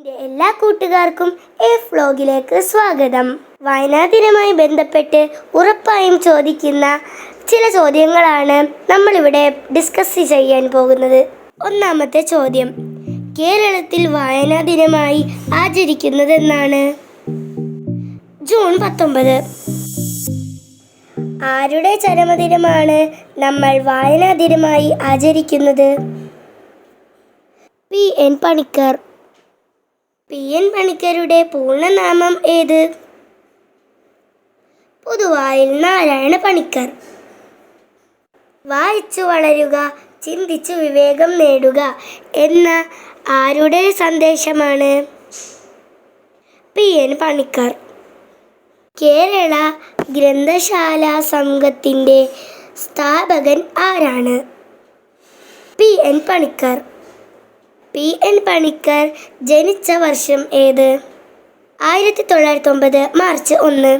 എൻ്റെ എല്ലാ കൂട്ടുകാർക്കും വ്ലോഗിലേക്ക് സ്വാഗതം. വായനാ ദിനവുമായി ബന്ധപ്പെട്ട് ഉറപ്പായും ചോദിക്കുന്ന ചില ചോദ്യങ്ങളാണ് നമ്മളിവിടെ ഡിസ്കസ് ചെയ്യാൻ പോകുന്നത്. ഒന്നാമത്തെ ചോദ്യം, കേരളത്തിൽ വായനാ ദിനമായി ആചരിക്കുന്നത് എന്നാണ്? ജൂൺ 19. ആരുടെ ചരമദിനമാണ് നമ്മൾ വായനാ ദിനമായി ആചരിക്കുന്നത്? P.N. പണിക്കർ. P.N. പണിക്കരുടെ പൂർണ്ണനാമം ഏത്? പുതുവായിൽ നാരായണ പണിക്കർ. വായിച്ചു വളരുക, ചിന്തിച്ചു വിവേകം നേടുക എന്ന ആരുടെ സന്ദേശമാണ്? P.N. പണിക്കർ. കേരള ഗ്രന്ഥശാല സംഘത്തിൻ്റെ സ്ഥാപകൻ ആരാണ്? P.N. പണിക്കർ. P.N. പണിക്കർ ജനിച്ച വർഷം ഏത്? 1909 മാർച്ച് 1.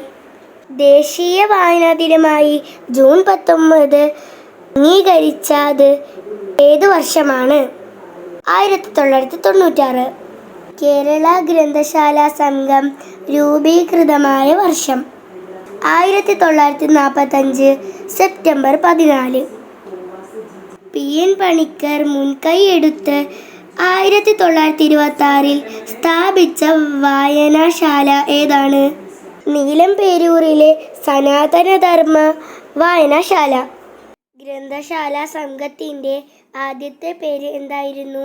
ദേശീയ വായനാ ദിനമായി ജൂൺ 19 അംഗീകരിച്ചത് ഏതു വർഷമാണ്? 1996. കേരള ഗ്രന്ഥശാല സംഘം രൂപീകൃതമായ വർഷം? 1945 സെപ്റ്റംബർ 14. P.N. പണിക്കർ മുൻകൈയെടുത്ത് 1926 സ്ഥാപിച്ച വായനശാല ഏതാണ്? നീലംപേരൂരിലെ സനാതനധർമ്മ വായനശാല. ഗ്രന്ഥശാല സംഘത്തിൻ്റെ ആദ്യത്തെ പേര് എന്തായിരുന്നു?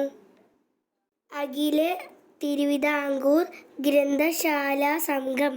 അഖില തിരുവിതാംകൂർ ഗ്രന്ഥശാല സംഘം.